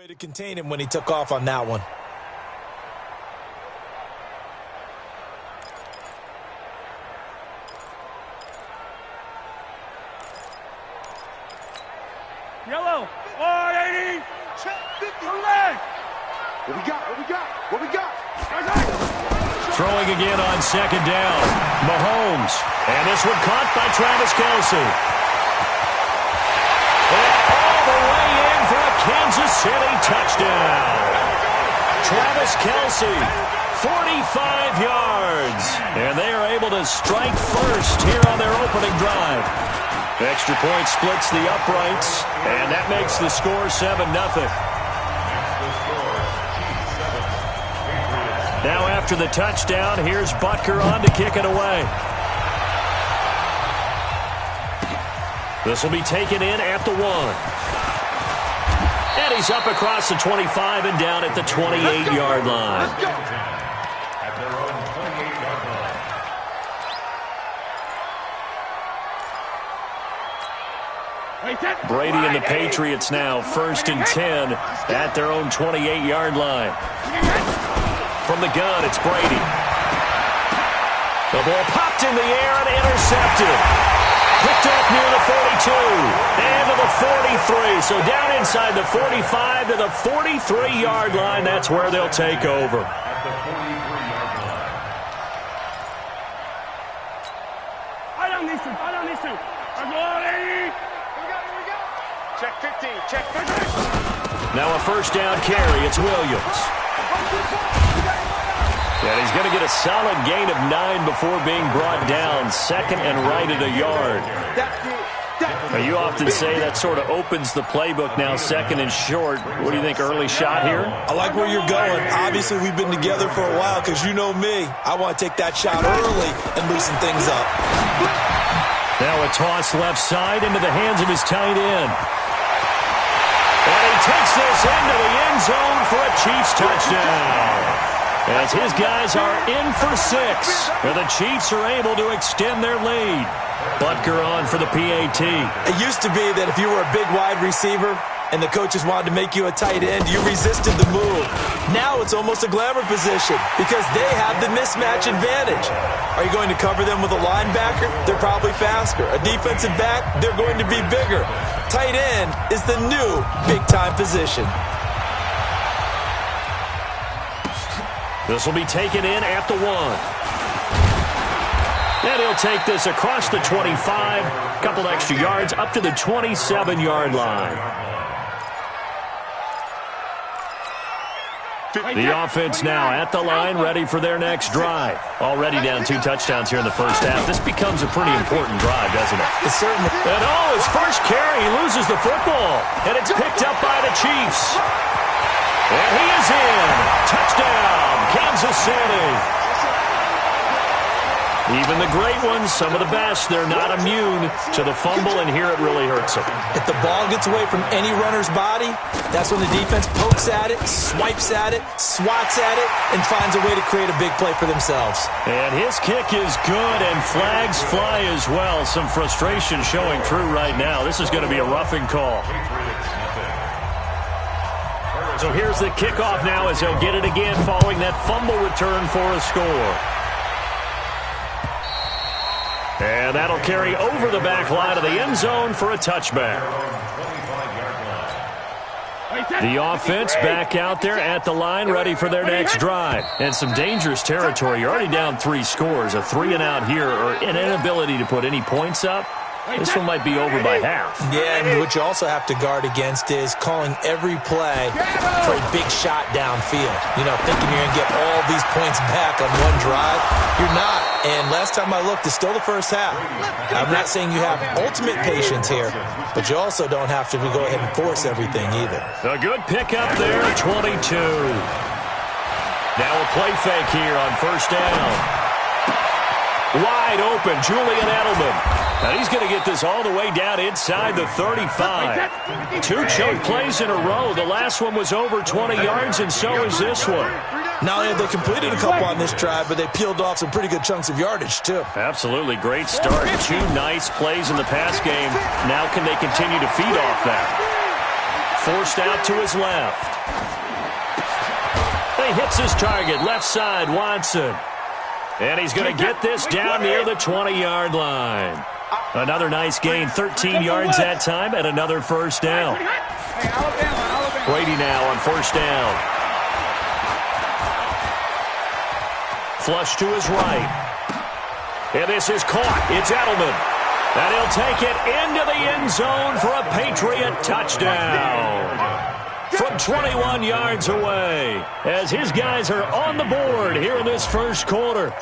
Way to contain him when he took off on that one. Yellow. 180. What we got? Throwing again on second down. Mahomes. And this one caught by Travis Kelce. And all the way in for a Kansas City touchdown. Travis Kelce, 45 yards. And they are able to strike first here on their opening drive. Extra point splits the uprights, and that makes the score 7-0. Now after the touchdown, here's Butker on to kick it away. This will be taken in at the 1. And he's up across the 25 and down at the 28-yard line. Brady and the Patriots now 1st and 10 at their own 28-yard line. From the gun, it's Brady. The ball popped in the air and intercepted. Picked up near the 42 and to the 43. So down inside the 45 to the 43-yard line. That's where they'll take over. I don't need to. Check 15. Now a first down carry. It's Williams. And he's going to get a solid gain of 9 before being brought down. 2nd and right at a yard. Now, you often say that sort of opens the playbook now, 2nd and short. What do you think, early shot here? I like where you're going. Obviously, we've been together for a while because you know me. I want to take that shot early and loosen things up. Now a toss left side into the hands of his tight end. And he takes this into the end zone for a Chiefs touchdown. As his guys are in for 6. And the Chiefs are able to extend their lead. Butker on for the PAT. It used to be that if you were a big wide receiver and the coaches wanted to make you a tight end, you resisted the move. Now it's almost a glamour position because they have the mismatch advantage. Are you going to cover them with a linebacker? They're probably faster. A defensive back? They're going to be bigger. Tight end is the new big-time position. This will be taken in at the 1. And he'll take this across the 25, a couple extra yards up to the 27-yard line. The offense now at the line, ready for their next drive. Already down 2 touchdowns here in the first half. This becomes a pretty important drive, doesn't it? It certainly. And his first carry, he loses the football. And it's picked up by the Chiefs. And he is in. Touchdown, Kansas City. Even the great ones, some of the best, they're not immune to the fumble, and here it really hurts them. If the ball gets away from any runner's body, that's when the defense pokes at it, swipes at it, swats at it, and finds a way to create a big play for themselves. And his kick is good, and flags fly as well. Some frustration showing through right now. This is going to be a roughing call. So here's the kickoff now as they'll get it again following that fumble return for a score. And that'll carry over the back line of the end zone for a touchback. The offense back out there at the line, ready for their next drive. And some dangerous territory. You're already down 3 scores. A 3-and-out here, or an inability to put any points up. This one might be over by half. Yeah, and what you also have to guard against is calling every play for a big shot downfield. You know, thinking you're going to get all these points back on one drive. You're not. And last time I looked, it's still the first half. I'm not saying you have ultimate patience here, but you also don't have to go ahead and force everything either. A good pickup there, 22. Now a play fake here on first down. Wide open, Julian Edelman. Now he's going to get this all the way down inside the 35. 2 chunk plays in a row. The last one was over 20 yards, and so is this one. Not only have they completed a couple on this drive, but they peeled off some pretty good chunks of yardage, too. Absolutely. Great start. 2 nice plays in the pass game. Now can they continue to feed off that? forced out to his left. He hits his target, left side, Watson. And he's going to get this down near the 20-yard line. Another nice gain, 13 yards that time, and another first down. Brady now on first down. Flush to his right. And this is caught. It's Edelman. And he'll take it into the end zone for a Patriot touchdown. From 21 yards away, as his guys are on the board here in this first quarter.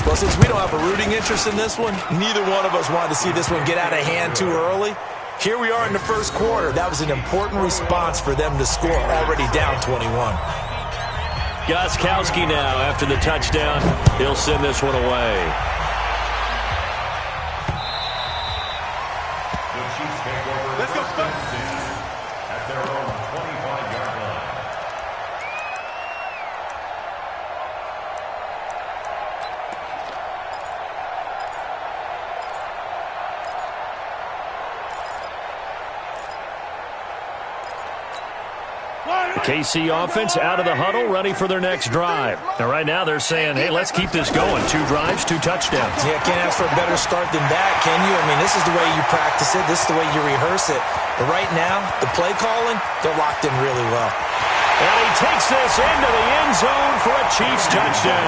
Well, since we don't have a rooting interest in this one, neither one of us wanted to see this one get out of hand too early. Here we are in the first quarter. That was an important response for them to score, already down 21. Gostkowski now after the touchdown. He'll send this one away. Let's go, at their own 25-yard line. The KC offense out of the huddle, ready for their next drive. Now, right now they're saying, hey, let's keep this going. 2 drives, 2 touchdowns. Yeah, can't ask for a better start than that, can you? I mean, this is the way you practice it. This is the way you rehearse it. But right now, the play calling, they're locked in really well. And he takes this into the end zone for a Chiefs touchdown.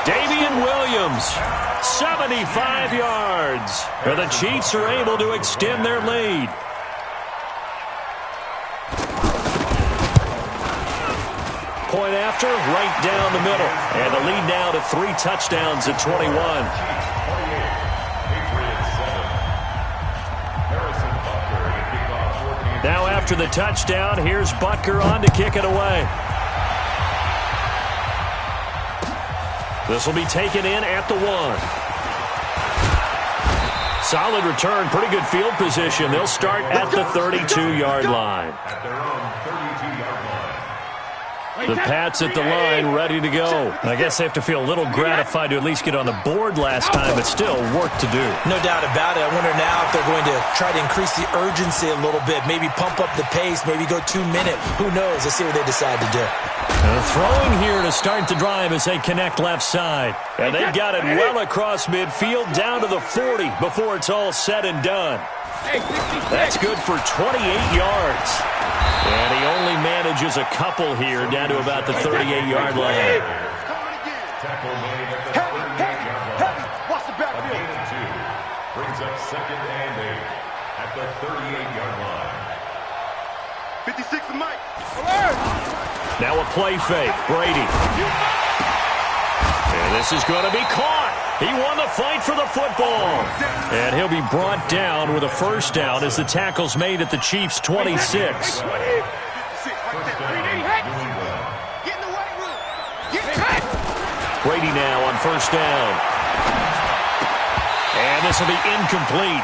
Damian Williams, 75 yards. And the Chiefs are able to extend their lead. Point after, right down the middle. And the lead now to 3 touchdowns at 21. Now after the touchdown, here's Butker on to kick it away. This will be taken in at the 1. Solid return, pretty good field position. They'll start at the 32-yard line. The Pats at the line, ready to go. I guess they have to feel a little gratified to at least get on the board last time, but still work to do. No doubt about it. I wonder now if they're going to try to increase the urgency a little bit, maybe pump up the pace, maybe go 2-minute. Who knows? Let's see what they decide to do. Throwing here to start the drive as they connect left side. And they've got it well across midfield, down to the 40 before it's all said and done. That's good for 28 yards. And he only manages a couple here, down to about the 38-yard line. Watch the backfield. Brings up 2nd and 8 at the 38-yard line. 56 to Mike. Now a play fake. Brady. And this is going to be caught. He won the fight for the football. And he'll be brought down with a first down as the tackle's made at the Chiefs' 26. Brady now on first down. And this will be incomplete.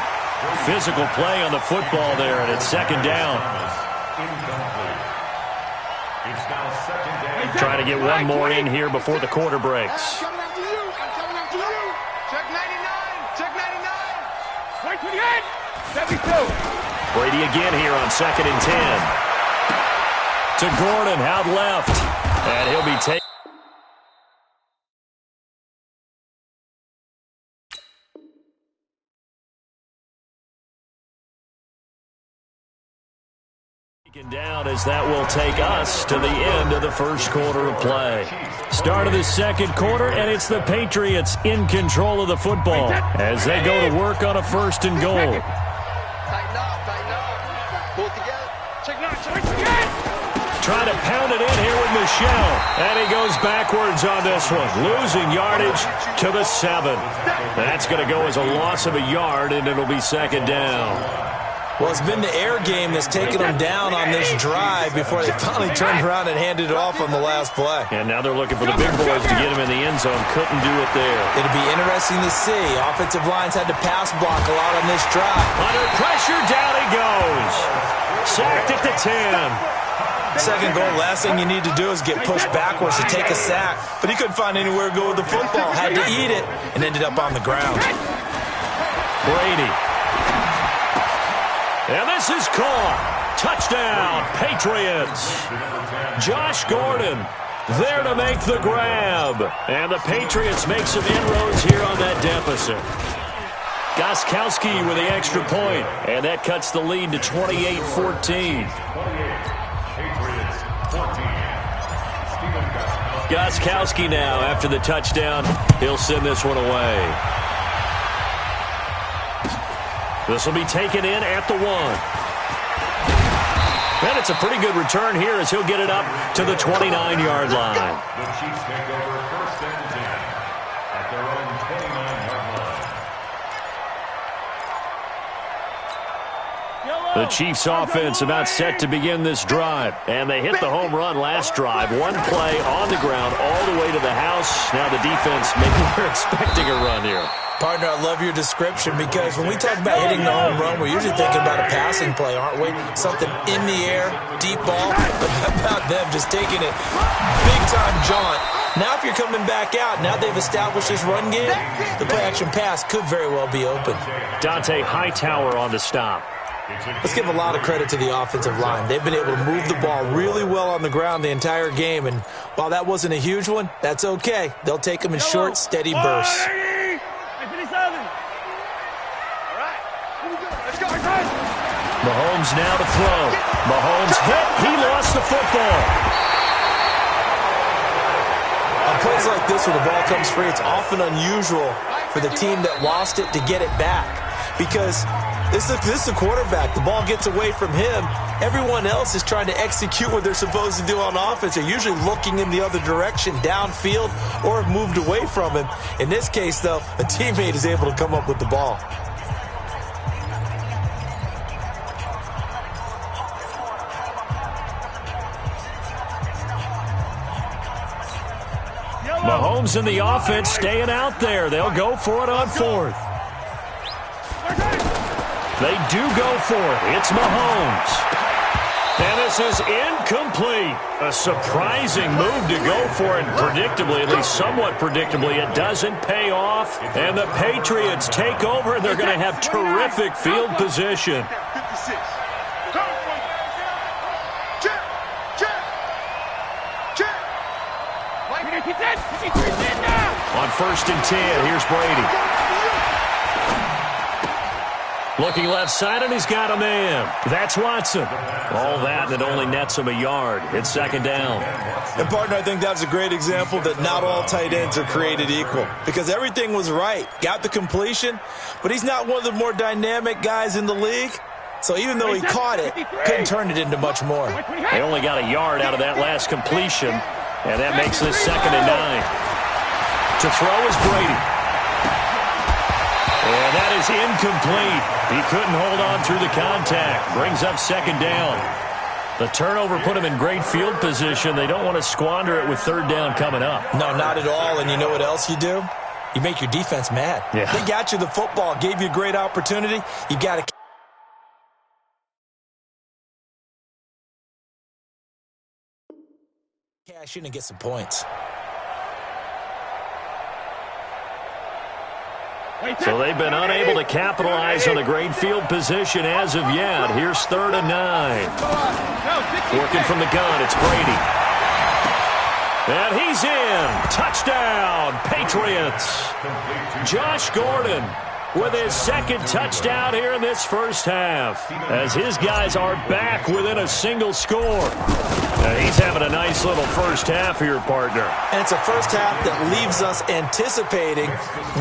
Physical play on the football there, and it's 2nd down. Trying to get one more in here before the quarter breaks. Brady again here on 2nd and 10. To Gordon, out left. And he'll be taken. Down as that will take us to the end of the first quarter of play. Start of the second quarter, and it's the Patriots in control of the football as they go to work on a 1st and goal. Tighten up. Pull it together. Check again. Trying to pound it in here with Michel, and he goes backwards on this one, losing yardage to the 7. That's going to go as a loss of a yard, and it'll be 2nd down. Well, it's been the air game that's taken them down on this drive before they finally turned around and handed it off on the last play. And now they're looking for the big boys to get him in the end zone. Couldn't do it there. It'll be interesting to see. Offensive lines had to pass block a lot on this drive. Under pressure, down he goes. Sacked at the 10. 2nd goal, last thing you need to do is get pushed backwards to take a sack. But he couldn't find anywhere to go with the football. Had to eat it and ended up on the ground. Brady. And this is caught. Touchdown, Patriots. Josh Gordon there to make the grab. And the Patriots make some inroads here on that deficit. Gostkowski with the extra point, and that cuts the lead to 28-14. Gostkowski now after the touchdown. He'll send this one away. This will be taken in at the 1. And it's a pretty good return here as he'll get it up to the 29-yard line. The Chiefs take over first and 10 at their own 29-yard line. The Chiefs offense about set to begin this drive. And they hit the home run last drive. One play on the ground all the way to the house. Now the defense maybe they're expecting a run here. Partner, I love your description because when we talk about hitting the home run, we're usually thinking about a passing play, aren't we? Something in the air, deep ball. But how about them just taking it big-time jaunt? Now if you're coming back out, now they've established this run game, the play-action pass could very well be open. Dante Hightower on the stop. Let's give a lot of credit to the offensive line. They've been able to move the ball really well on the ground the entire game. And while that wasn't a huge one, that's okay. They'll take them in short, steady bursts. Mahomes now to throw. Mahomes hit. He lost the football. On plays like this where the ball comes free, it's often unusual for the team that lost it to get it back. Because this is a quarterback. The ball gets away from him. Everyone else is trying to execute what they're supposed to do on offense. They're usually looking in the other direction, downfield, or have moved away from him. In this case, though, a teammate is able to come up with the ball. Mahomes and the offense staying out there. They'll go for it on 4th. They do go for it. It's Mahomes. And this is incomplete. A surprising move to go for it. Predictably, at least somewhat predictably, it doesn't pay off. And the Patriots take over, and they're going to have terrific field position. On 1st and 10, here's Brady. Looking left side, and he's got a man. That's Watson. All that, and it only nets him a yard. It's 2nd down. And, partner, I think that's a great example that not all tight ends are created equal. Because everything was right. Got the completion, but he's not one of the more dynamic guys in the league. So even though he caught it, couldn't turn it into much more. They only got a yard out of that last completion, and that makes this 2nd and 9. To throw is Brady. And that is incomplete. He couldn't hold on through the contact. Brings up 2nd down. The turnover put him in great field position. They don't want to squander it with 3rd down coming up. No, not at all. And you know what else you do? You make your defense mad. Yeah. They got you the football, gave you a great opportunity. You got to cash in and get some points. So they've been unable to capitalize on the great field position as of yet. Here's 3rd and 9. Working from the gun, it's Brady. And he's in. Touchdown, Patriots. Josh Gordon with his 2nd touchdown here in this first half, as his guys are back within a single score. He's having a nice little first half here, partner. And it's a first half that leaves us anticipating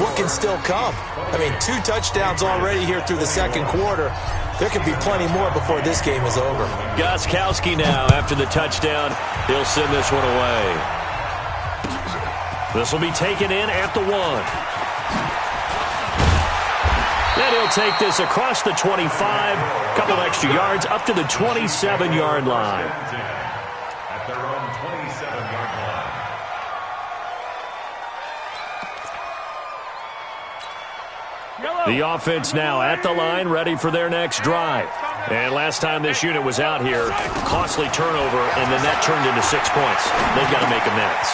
what can still come. I mean, 2 touchdowns already here through the 2nd quarter. There could be plenty more before this game is over. Gostkowski now after the touchdown. He'll send this one away. This will be taken in at the 1. Then he'll take this across the 25, a couple extra yards up to the 27-yard line. At their own 27-yard line. The offense now at the line, ready for their next drive. And last time this unit was out here, costly turnover, and then that turned into 6 points. They've got to make amends.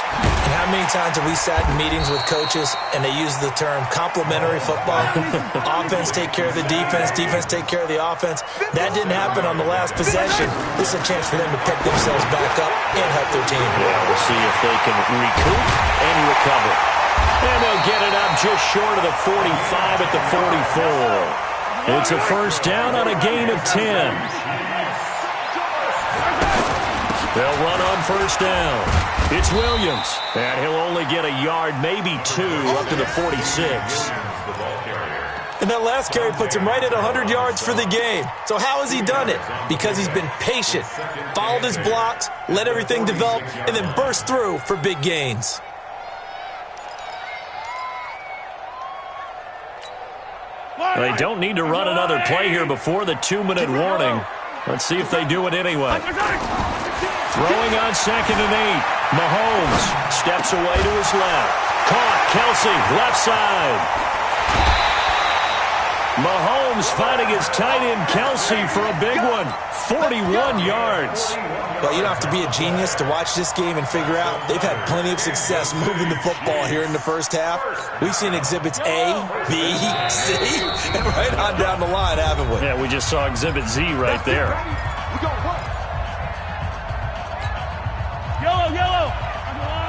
And how many times have we sat in meetings with coaches and they use the term complementary football? Offense take care of the defense, defense take care of the offense. That didn't happen on the last possession. This is a chance for them to pick themselves back up and help their team. Yeah, we'll see if they can recoup and recover. And they'll get it up just short of the 45 at the 44. It's a first down on a gain of 10. They'll run on first down. It's Williams. And he'll only get a yard, maybe 2, up to the 46. And that last carry puts him right at 100 yards for the game. So how has he done it? Because he's been patient, followed his blocks, let everything develop, and then burst through for big gains. They don't need to run another play here before the 2-minute warning. Let's see if they do it anyway. Throwing on 2nd and 8. Mahomes steps away to his left. Caught. Kelsey, left side. Mahomes finding his tight end Kelsey for a big one. 41 yards. Well, you don't have to be a genius to watch this game and figure out they've had plenty of success moving the football here in the first half. We've seen exhibits A, B, C, and right on down the line, haven't we? Yeah, we just saw exhibit Z right there.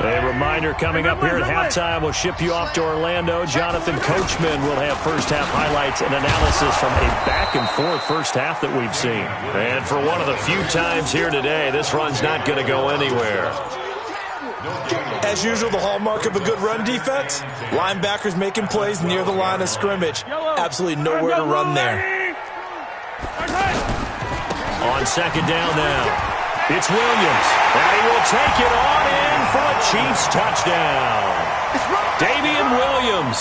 A reminder coming up here at halftime. We'll ship you off to Orlando. Jonathan Coachman will have first-half highlights and analysis from a back-and-forth first half that we've seen. And for one of the few times here today, this run's not going to go anywhere. As usual, the hallmark of a good run defense, linebackers making plays near the line of scrimmage. Absolutely nowhere to run there. On 2nd down now. It's Williams, and he will take it on in for a Chiefs touchdown. Damian Williams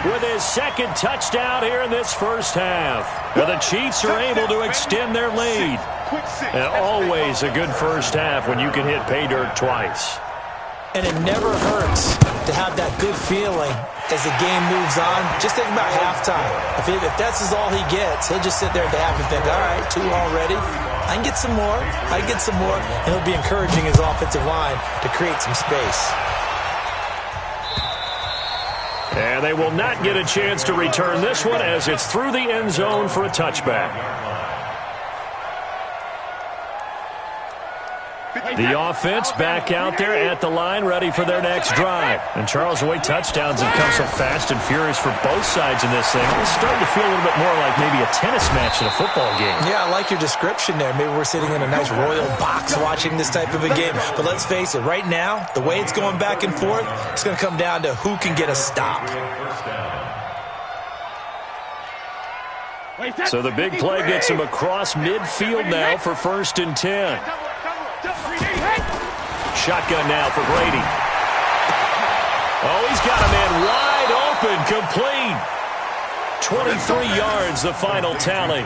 with his 2nd touchdown here in this first half. Now the Chiefs are able to extend their lead. And always a good first half when you can hit pay dirt twice. And it never hurts to have that good feeling as the game moves on. Just think about halftime. If that's all he gets, he'll just sit there at the half and think, all right, 2 already. I can get some more. I can get some more. And he'll be encouraging his offensive line to create some space. And they will not get a chance to return this one as it's through the end zone for a touchback. The offense back out there at the line, ready for their next drive. And Charles, the way touchdowns have come so fast and furious for both sides in this thing, it's starting to feel a little bit more like maybe a tennis match in a football game. Yeah, I like your description there. Maybe we're sitting in a nice royal box watching this type of a game. But let's face it, right now, the way it's going back and forth, it's going to come down to who can get a stop. So the big play gets him across midfield now for 1st and 10. Shotgun now for Brady. Oh, he's got a man wide open, complete. 23 yards, the final tally.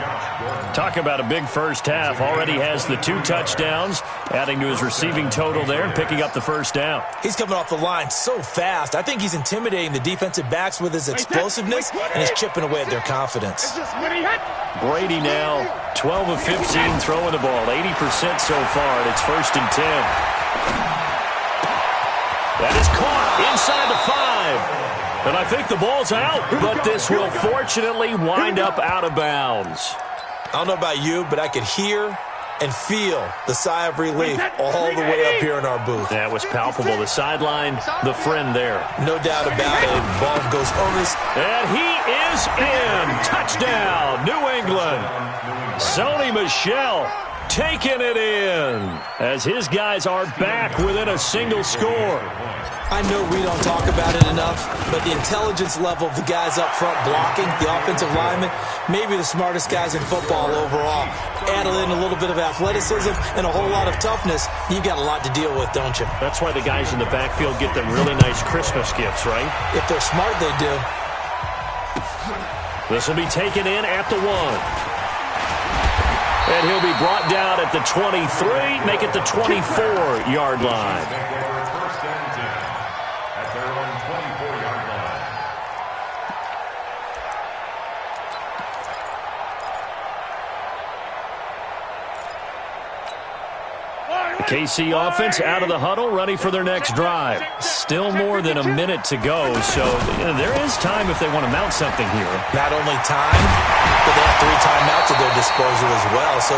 Talk about a big first half. Already has the 2 touchdowns, adding to his receiving total there and picking up the first down. He's coming off the line so fast. I think he's intimidating the defensive backs with his explosiveness, and he's chipping away at their confidence. Brady now 12 of 15 throwing the ball, 80% so far, and it's 1st and 10. That is caught inside the 5. And I think the ball's out, but this will fortunately wind up out of bounds. I don't know about you, but I could hear and feel the sigh of relief all the way up here in our booth. That was palpable. The sideline, the friend there. No doubt about it. Ball goes over his... And he is in. Touchdown, New England. Sony Michel taking it in as his guys are back within a single score. I know we don't talk about it enough, but the intelligence level of the guys up front blocking, the offensive linemen, maybe the smartest guys in football overall. Add in a little bit of athleticism and a whole lot of toughness, you've got a lot to deal with, don't you? That's why the guys in the backfield get them really nice Christmas gifts, right? If they're smart, they do. This will be taken in at the 1. And he'll be brought down at the 23, make it the 24-yard line. KC offense out of the huddle, ready for their next drive. Still more than a minute to go, so there is time if they want to mount something here. Not only time, but they have 3 timeouts at their disposal as well, so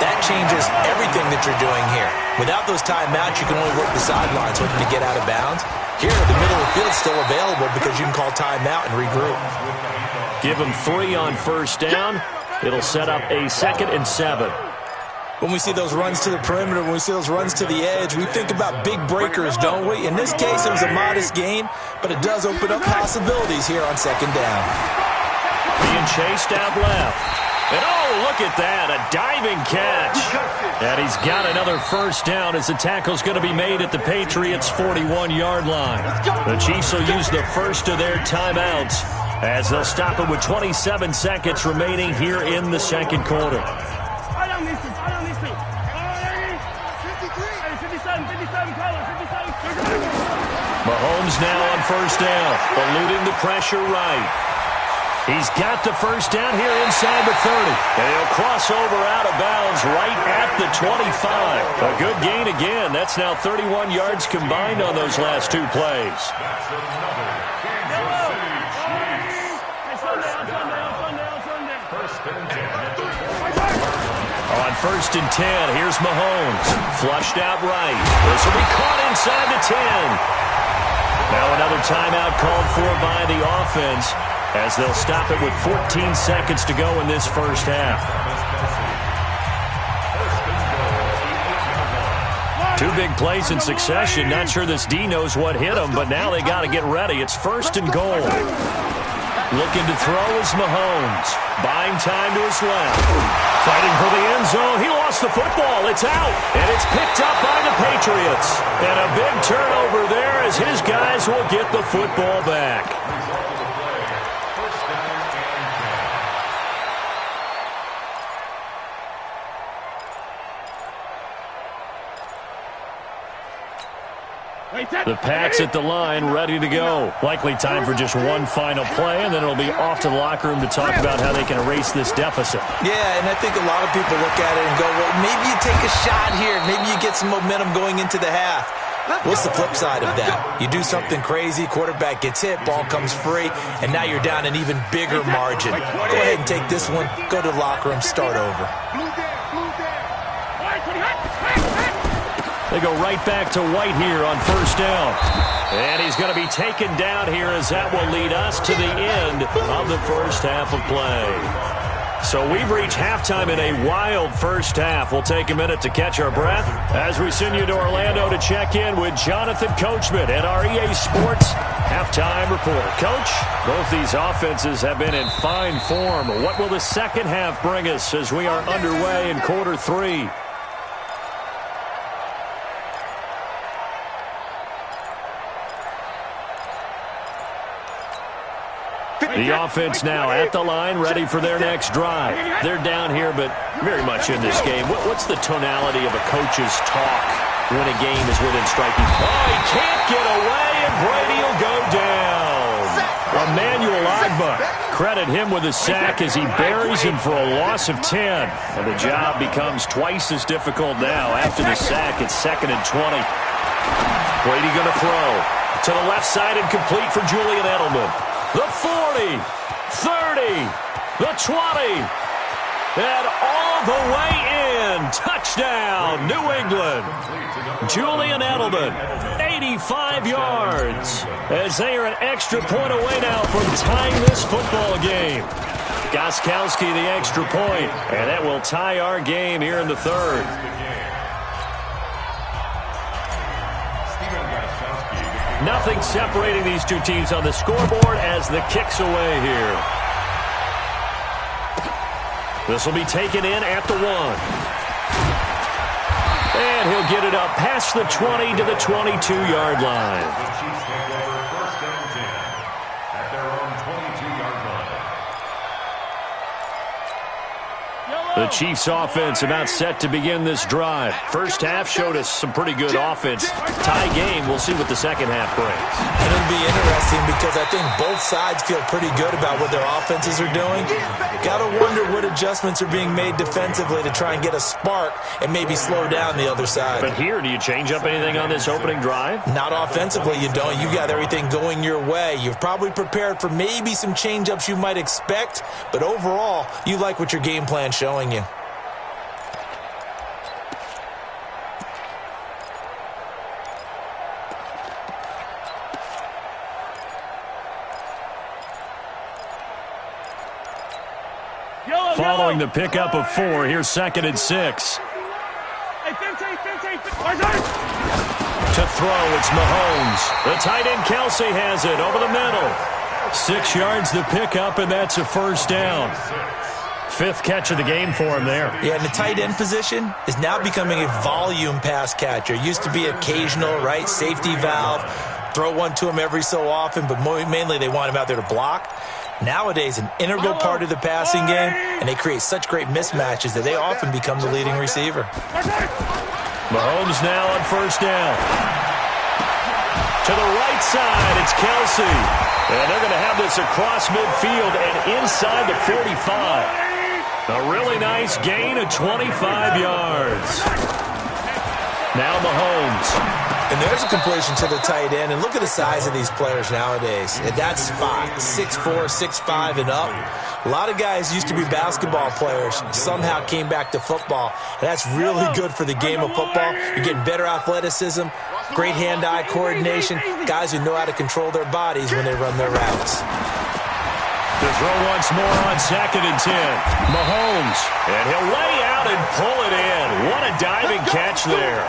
that changes everything that you're doing here. Without those timeouts, you can only work the sidelines hoping to get out of bounds. Here, the middle of the field is still available because you can call timeout and regroup. Give them 3 on first down. It'll set up a 2nd and 7. When we see those runs to the perimeter, when we see those runs to the edge, we think about big breakers, don't we? In this case, it was a modest gain, but it does open up possibilities here on 2nd down. Being chased out left. And oh, look at that, a diving catch. And he's got another first down as the tackle's going to be made at the Patriots' 41-yard line. The Chiefs will use the first of their timeouts as they'll stop it with 27 seconds remaining here in the second quarter. Mahomes now on first down, eluding the pressure right. He's got the first down here inside the 30. And he'll cross over out of bounds right at the 25. A good gain again. That's now 31 yards combined on those last 2 plays. On 1st and 10, here's Mahomes. Flushed out right. This will be caught inside the 10. Now another timeout called for by the offense as they'll stop it with 14 seconds to go in this first half. 2 big plays in succession. Not sure this D knows what hit him, but now they got to get ready. It's 1st and goal. Looking to throw is Mahomes. Buying time to his left. Fighting for the end zone. He lost the football. It's out. And it's picked up by the Patriots. And a big turnover there as his guys will get the football back. The Pats at the line, ready to go. Likely time for just one final play, and then it'll be off to the locker room to talk about how they can erase this deficit. Yeah, and I think a lot of people look at it and go, well, maybe you take a shot here. Maybe you get some momentum going into the half. What's the flip side of that? You do something crazy, quarterback gets hit, ball comes free, and now you're down an even bigger margin. Go ahead and take this one, go to the locker room, start over. They go right back to White here on first down. And he's going to be taken down here as that will lead us to the end of the first half of play. So we've reached halftime in a wild first half. We'll take a minute to catch our breath as we send you to Orlando to check in with Jonathan Coachman at our EA Sports halftime report. Coach, both these offenses have been in fine form. What will the second half bring us as we are underway in quarter 3? The offense now at the line, ready for their next drive. They're down here, but very much in this game. What's the tonality of a coach's talk when a game is within striking? Oh, he can't get away, and Brady will go down. Emmanuel Ogbah, credit him with a sack as he buries him for a loss of 10. And the job becomes twice as difficult now after the sack. It's 2nd and 20. Brady going to throw to the left side and complete for Julian Edelman. The 40, 30, the 20, and all the way in. Touchdown, New England. Julian Edelman, 85 yards, as they are an extra point away now from tying this football game. Gostkowski the extra point, and that will tie our game here in the 3rd. Nothing separating these two teams on the scoreboard as the kick's away here. This will be taken in at the 1. And he'll get it up past the 20 to the 22-yard line. The Chiefs offense about set to begin this drive. First half showed us some pretty good offense. Tie game. We'll see what the second half brings. It'll be interesting interesting because I think both sides feel pretty good about what their offenses are doing. Got to wonder what adjustments are being made defensively to try and get a spark and maybe slow down the other side. But here, do you change up anything on this opening drive? Not offensively, you don't. You got everything going your way. You've probably prepared for maybe some change-ups you might expect, but overall, you like what your game plan's showing you. Following the pickup of 4, here's 2nd and 6. To throw, it's Mahomes. The tight end Kelsey has it over the middle. 6 yards the pickup, and that's a first down. 5th catch of the game for him there. Yeah, and the tight end position is now becoming a volume pass catcher. Used to be occasional, right, safety valve. Throw one to him every so often, but mainly they want him out there to block. Nowadays, an integral part of the passing game, and they create such great mismatches that they often become the leading receiver. Mahomes now on first down. To the right side, it's Kelsey. And they're going to have this across midfield and inside the 45. A really nice gain of 25 yards. Now Mahomes. And there's a completion to the tight end. And look at the size of these players nowadays. At that spot, 6'4", 6'5", and up. A lot of guys used to be basketball players, somehow came back to football. And that's really good for the game of football. You're getting better athleticism, great hand-eye coordination, guys who know how to control their bodies when they run their routes. To throw once more on 2nd and 10. Mahomes. And he'll lay out and pull it in. What a diving catch there.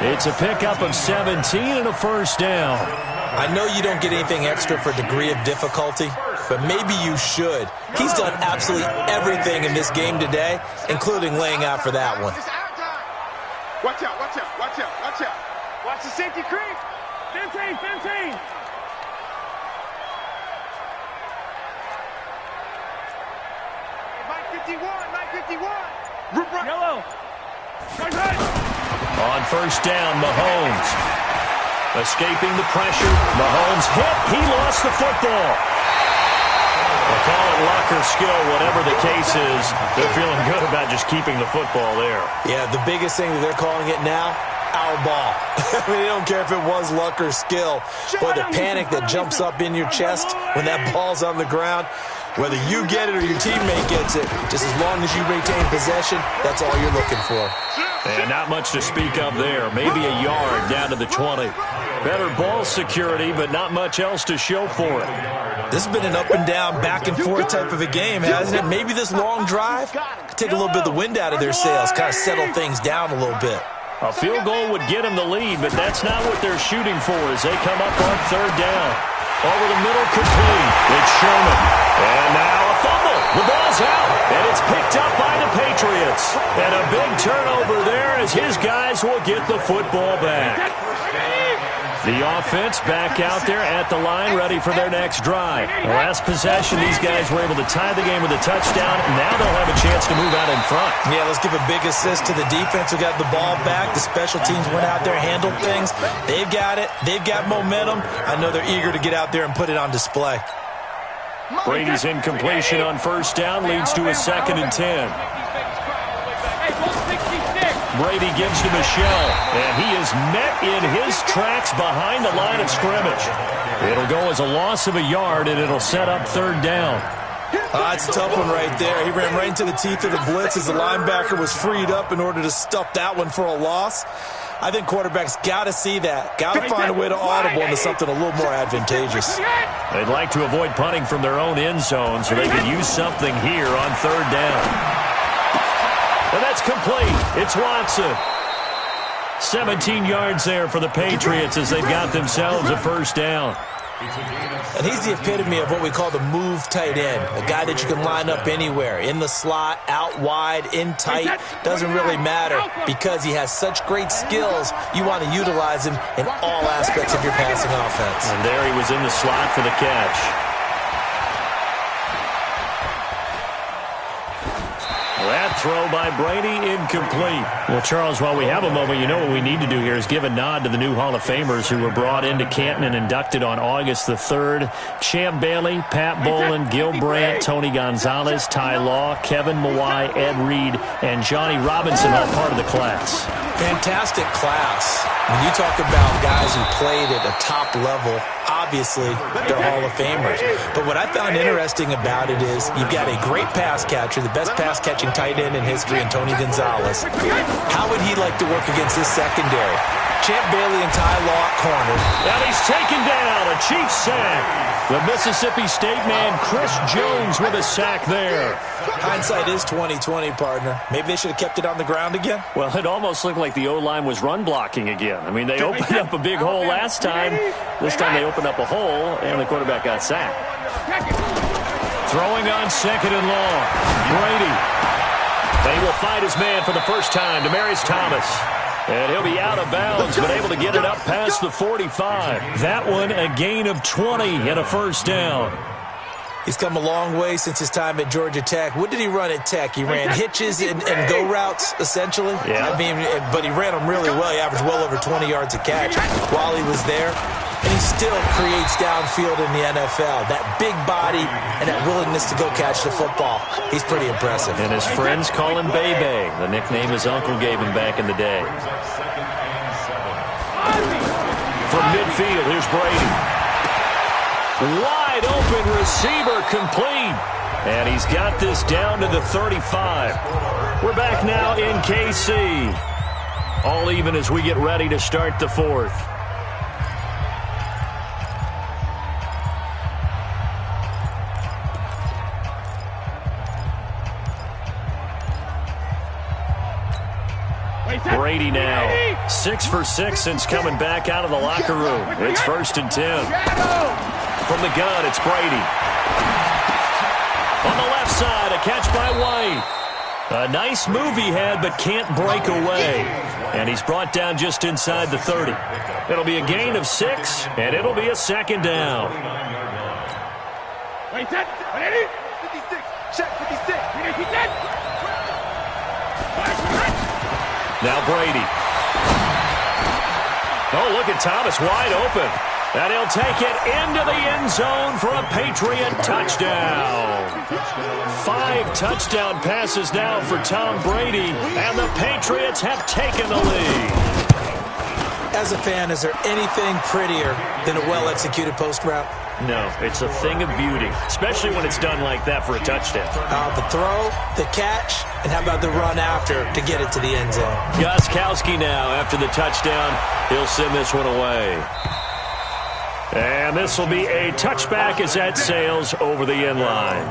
It's a pickup of 17 and a first down. I know you don't get anything extra for degree of difficulty, but maybe you should. He's done absolutely everything in this game today, including laying out for that one. Watch out, watch out, watch out, watch out. Watch the safety creep. 15. Mike 51. Yellow. On first down, Mahomes. Escaping the pressure. Mahomes hit. He lost the football. We'll call it luck or skill, whatever the case is. They're feeling good about just keeping the football there. Yeah, the biggest thing that they're calling it now, our ball. I mean, they don't care if it was luck or skill. Boy, the panic that jumps up in your chest when that ball's on the ground, whether you get it or your teammate gets it, just as long as you retain possession, that's all you're looking for. And not much to speak of there. Maybe a yard down to the 20. Better ball security, but not much else to show for it. This has been an up and down, back and forth type of a game, hasn't it? Maybe this long drive could take a little bit of the wind out of their sails, kind of settle things down a little bit. A field goal would get them the lead, but that's not what they're shooting for as they come up on third down. Over the middle, complete. It's Sherman. And now a fumble. The ball's out, and it's picked up by the Patriots. And a big turnover there as his guys will get the football back. The offense back out there at the line, ready for their next drive. The last possession, these guys were able to tie the game with a touchdown. Now they'll have a chance to move out in front. Yeah, let's give a big assist to the defense who got the ball back. The special teams went out there, handled things. They've got it. They've got momentum. I know they're eager to get out there and put it on display. Brady's incompletion on first down leads to a 2nd and 10. Brady gives to Michelle, and he is met in his tracks behind the line of scrimmage. It'll go as a loss of a yard, and it'll set up third down. It's a tough one right there. He ran right into the teeth of the blitz as the linebacker was freed up in order to stuff that one for a loss. I think quarterbacks got to see that. Got to find a way to audible into something a little more advantageous. They'd like to avoid punting from their own end zone so they can use something here on third down. And that's complete. It's Watson. 17 yards there for the Patriots as they've got themselves a first down. And he's the epitome of what we call the move tight end. A guy that you can line up anywhere. In the slot, out wide, in tight. Doesn't really matter because he has such great skills. You want to utilize him in all aspects of your passing offense. And there he was in the slot for the catch. That throw by Brady incomplete. Well, Charles, while we have a moment, you know what we need to do here is give a nod to the new Hall of Famers who were brought into Canton and inducted on August the 3rd. Champ Bailey, Pat Bolin, Gil Brandt, Tony Gonzalez, Ty Law, Kevin Mawai, Ed Reed, and Johnny Robinson, all part of the class. Fantastic class. When you talk about guys who played at a top level, obviously they're Hall of Famers. But what I found interesting about it is you've got a great pass catcher, the best pass-catching tight end in history, in Tony Gonzalez. How would he like to work against this secondary? Champ Bailey and Ty Law at corner. And he's taken down, a Chiefs sack. The Mississippi State man, Chris Jones, with a sack there. Hindsight is 20/20, partner. Maybe they should have kept it on the ground again. Well, it almost looked like the O-line was run blocking again. I mean, they opened up a big hole last time. This time they opened up a hole, and the quarterback got sacked. Throwing on 2nd and long. Brady. They will find his man for the first time, Demaryius Thomas. And he'll be out of bounds, but able to get it up past the 45. That one, a gain of 20 and a first down. He's come a long way since his time at Georgia Tech. What did he run at Tech? He ran hitches and go routes, essentially. Yeah. I mean, but he ran them really well. He averaged well over 20 yards a catch while he was there. And he still creates downfield in the NFL. That big body and that willingness to go catch the football. He's pretty impressive. And his friends call him Bebe, the nickname his uncle gave him back in the day. From midfield, here's Brady. Wide open receiver complete. And he's got this down to the 35. We're back now in KC. All even as we get ready to start the fourth. Brady now, 6 for 6 since coming back out of the locker room. It's 1st and 10. From the gun, it's Brady. On the left side, a catch by White. A nice move he had, but can't break away. And he's brought down just inside the 30. It'll be a gain of 6, and it'll be a 2nd down. Wait, 56, check 56. Now Brady. Oh, look at Thomas wide open. And he'll take it into the end zone for a Patriot touchdown. 5 touchdown passes now for Tom Brady, and the Patriots have taken the lead. As a fan, is there anything prettier than a well-executed post route? No, it's a thing of beauty, especially when it's done like that for a touchdown. The throw, the catch, and how about the run after to get it to the end zone? Gostkowski now after the touchdown. He'll send this one away. And this will be a touchback as that sails over the end line.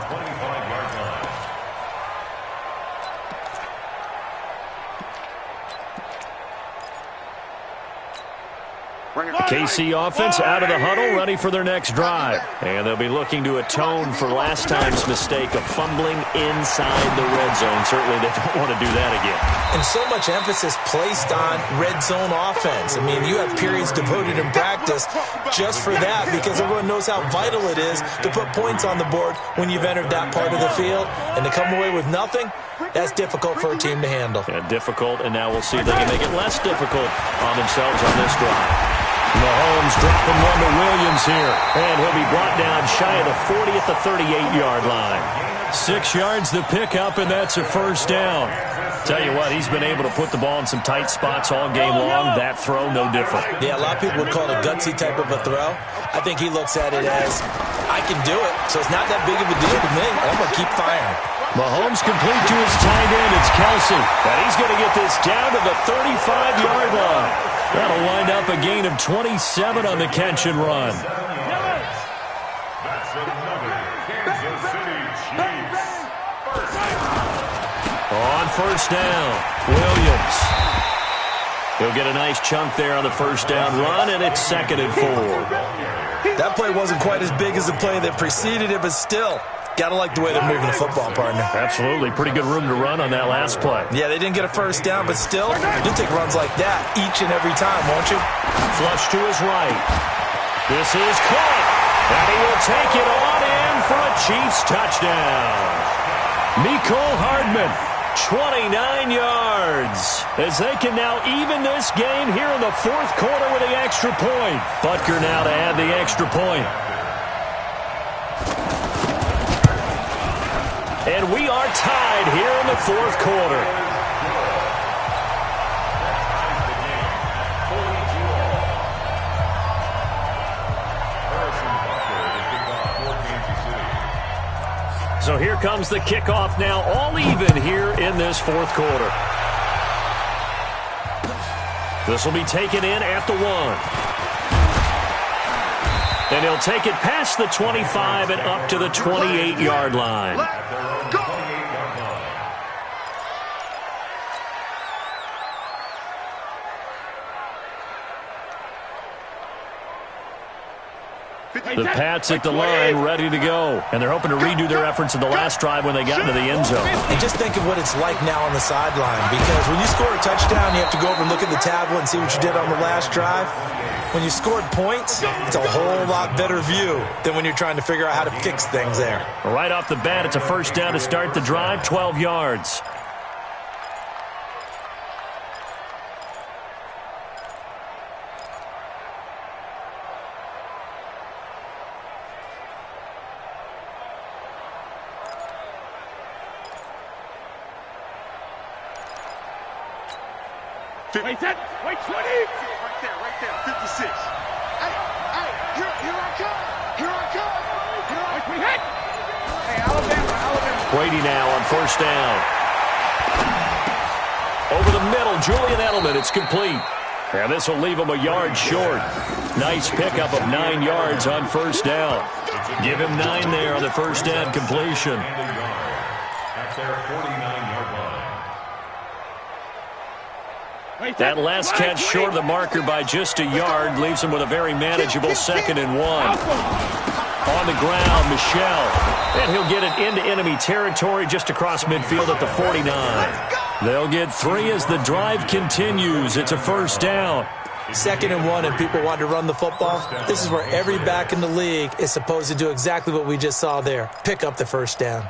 KC offense out of the huddle, ready for their next drive. And they'll be looking to atone for last time's mistake of fumbling inside the red zone. Certainly they don't want to do that again. And so much emphasis placed on red zone offense. I mean, you have periods devoted in practice just for that because everyone knows how vital it is to put points on the board when you've entered that part of the field. And to come away with nothing, that's difficult for a team to handle. Yeah, difficult, and now we'll see if they can make it less difficult on themselves on this drive. Mahomes dropping one to Williams here. And he'll be brought down shy of the 40 at the 38-yard line. 6 yards the pickup, and that's a first down. Tell you what, he's been able to put the ball in some tight spots all game long. That throw, no different. Yeah, a lot of people would call it a gutsy type of a throw. I think he looks at it as, I can do it, so it's not that big of a deal to me. I'm going to keep firing. Mahomes complete to his tight end. It's Kelsey. And he's going to get this down to the 35-yard line. That'll wind up a gain of 27 on the catch and run. That's another Kansas City Chiefs. On first down, Williams. He'll get a nice chunk there on the first down run, and it's 2nd and 4. That play wasn't quite as big as the play that preceded it, but still, got to like the way they're moving the football, partner. Absolutely. Pretty good room to run on that last play. Yeah, they didn't get a first down, but still, you'll take runs like that each and every time, won't you? Flush to his right. This is caught, and he will take it on in for a Chiefs touchdown. Mecole Hardman 29 yards. As they can now even this game here in the fourth quarter with the extra point. Butker now to add the extra point. And we are tied here in the fourth quarter. So here comes the kickoff now, all even here in this fourth quarter. This will be taken in at the 1. And he'll take it past the 25 and up to the 28-yard line. The Pats at the line, ready to go. And they're hoping to redo their efforts in the last drive when they got into the end zone. And just think of what it's like now on the sideline. Because when you score a touchdown, you have to go over and look at the tablet and see what you did on the last drive. When you scored points, it's a whole lot better view than when you're trying to figure out how to fix things there. Right off the bat, it's a first down to start the drive, 12 yards. Wait, that. Wait, 20. Right there, 56. Hey, here I come. Here I come. We hit. Hey, Alabama. Brady now on first down. Over the middle, Julian Edelman. It's complete. And this will leave him a yard short. Nice pickup of 9 yards on first down. Give him 9 there on the first down completion. At their 49-yard line. That last catch short of the marker by just a yard leaves him with a very manageable 2nd and 1. On the ground, Michel. And he'll get it into enemy territory just across midfield at the 49. They'll get 3 as the drive continues. It's a first down. 2nd and 1 and people want to run the football. This is where every back in the league is supposed to do exactly what we just saw there. Pick up the first down.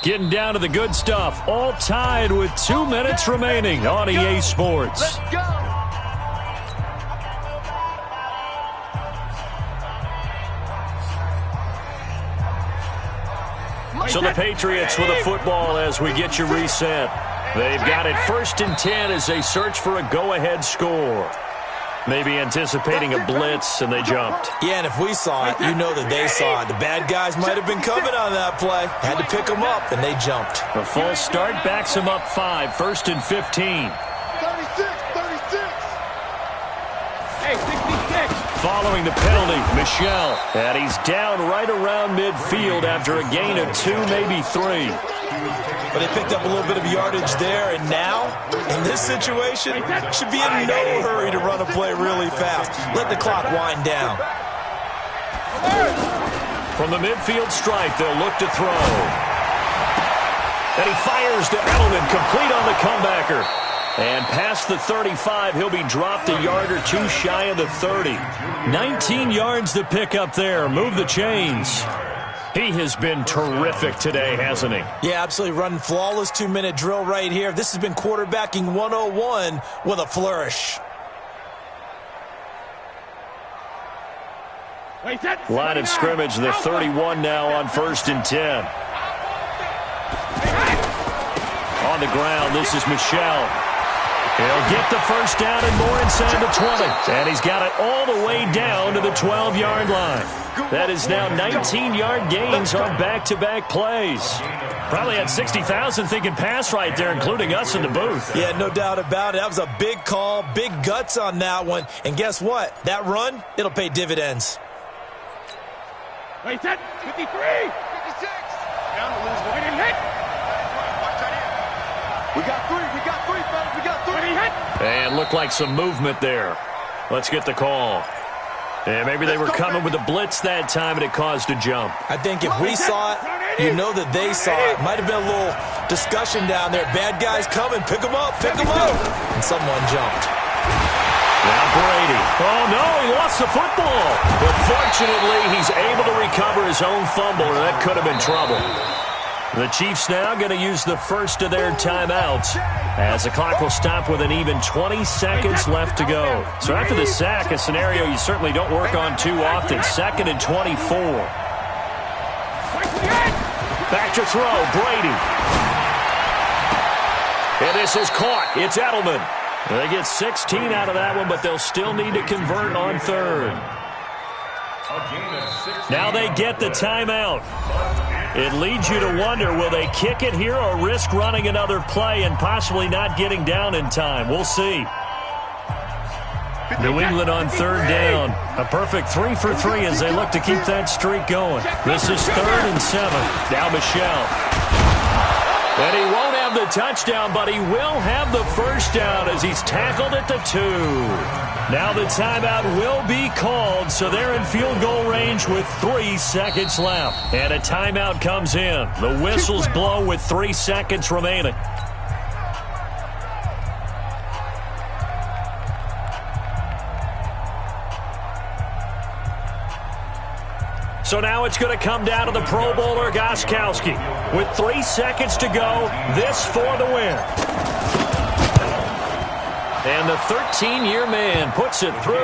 Getting down to the good stuff. All tied with 2 minutes remaining on EA Sports. Let's go. So the Patriots with a football as we get you reset. They've got it 1st and 10 as they search for a go-ahead score. Maybe anticipating a blitz, and they jumped. Yeah, and if we saw it, you know that they saw it. The bad guys might have been coming on that play. Had to pick them up, and they jumped. The full start backs them up 5, 1st and 15. 36. Hey, 66. Following the penalty, Michel. And he's down right around midfield after a gain of 2, maybe 3. But they picked up a little bit of yardage there, and now, in this situation, should be in no hurry to run a play really fast. Let the clock wind down. From the midfield stripe, they'll look to throw. And he fires to Edelman, complete on the comebacker. And past the 35, he'll be dropped a yard or 2 shy of the 30. 19 yards to pick up there. Move the chains. He has been terrific today, hasn't he? Yeah, absolutely. Running flawless 2-minute drill right here. This has been quarterbacking 101 with a flourish. Line of scrimmage, the 31 now on 1st and 10. On the ground, this is Michel. He'll get the first down and more inside the 20. And he's got it all the way down to the 12-yard line. That is now 19-yard gains on back-to-back plays. Probably had 60,000 thinking pass right there, including us in the booth. Yeah, no doubt about it. That was a big call, big guts on that one. And guess what? That run, it'll pay dividends. Wait, that 53. 56. Down to lose one. Wait, hit. Watch that in. We got 3, fellas. We got 3. And looked like some movement there. Let's get the call. And maybe they were coming with a blitz that time, and it caused a jump. I think if we saw it, you know that they saw it. Might have been a little discussion down there. Bad guys coming. Pick them up. Pick them up. And someone jumped. Now Brady. Oh, no, he lost the football. But fortunately, he's able to recover his own fumble, or that could have been trouble. The Chiefs now going to use the first of their timeouts as the clock will stop with an even 20 seconds left to go. So after the sack, a scenario you certainly don't work on too often. 2nd and 24. Back to throw, Brady. And this is caught. It's Edelman. They get 16 out of that one, but they'll still need to convert on 3rd. Now they get the timeout. It leads you to wonder, will they kick it here or risk running another play and possibly not getting down in time? We'll see. New England on 3rd down. A perfect 3 for 3 as they look to keep that streak going. This is 3rd and 7. Now Michelle. And he won't have the touchdown, but he will have the first down as he's tackled at the 2. Now the timeout will be called, so they're in field goal range with 3 seconds left. And a timeout comes in. The whistles blow with 3 seconds remaining. So now it's going to come down to the Pro Bowler Gostkowski. With 3 seconds to go, this for the win. And the 13-year man puts it through,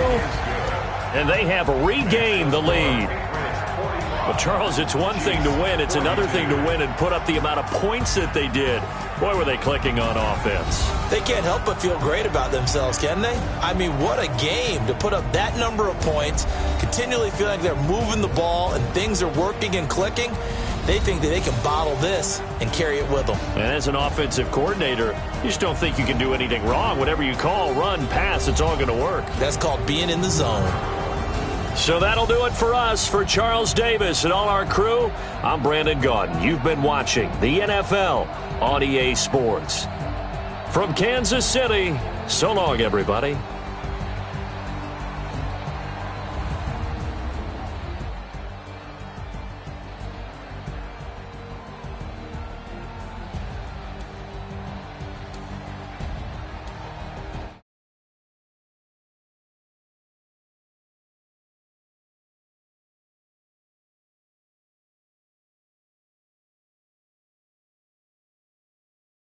and they have regained the lead. But, Charles, it's one thing to win. It's another thing to win and put up the amount of points that they did. Boy, were they clicking on offense. They can't help but feel great about themselves, can they? I mean, what a game to put up that number of points, continually feel like they're moving the ball and things are working and clicking. They think that they can bottle this and carry it with them. And as an offensive coordinator, you just don't think you can do anything wrong. Whatever you call, run, pass, it's all going to work. That's called being in the zone. So that'll do it for us. For Charles Davis and all our crew, I'm Brandon Gaudin. You've been watching the NFL on EA Sports. From Kansas City, so long, everybody.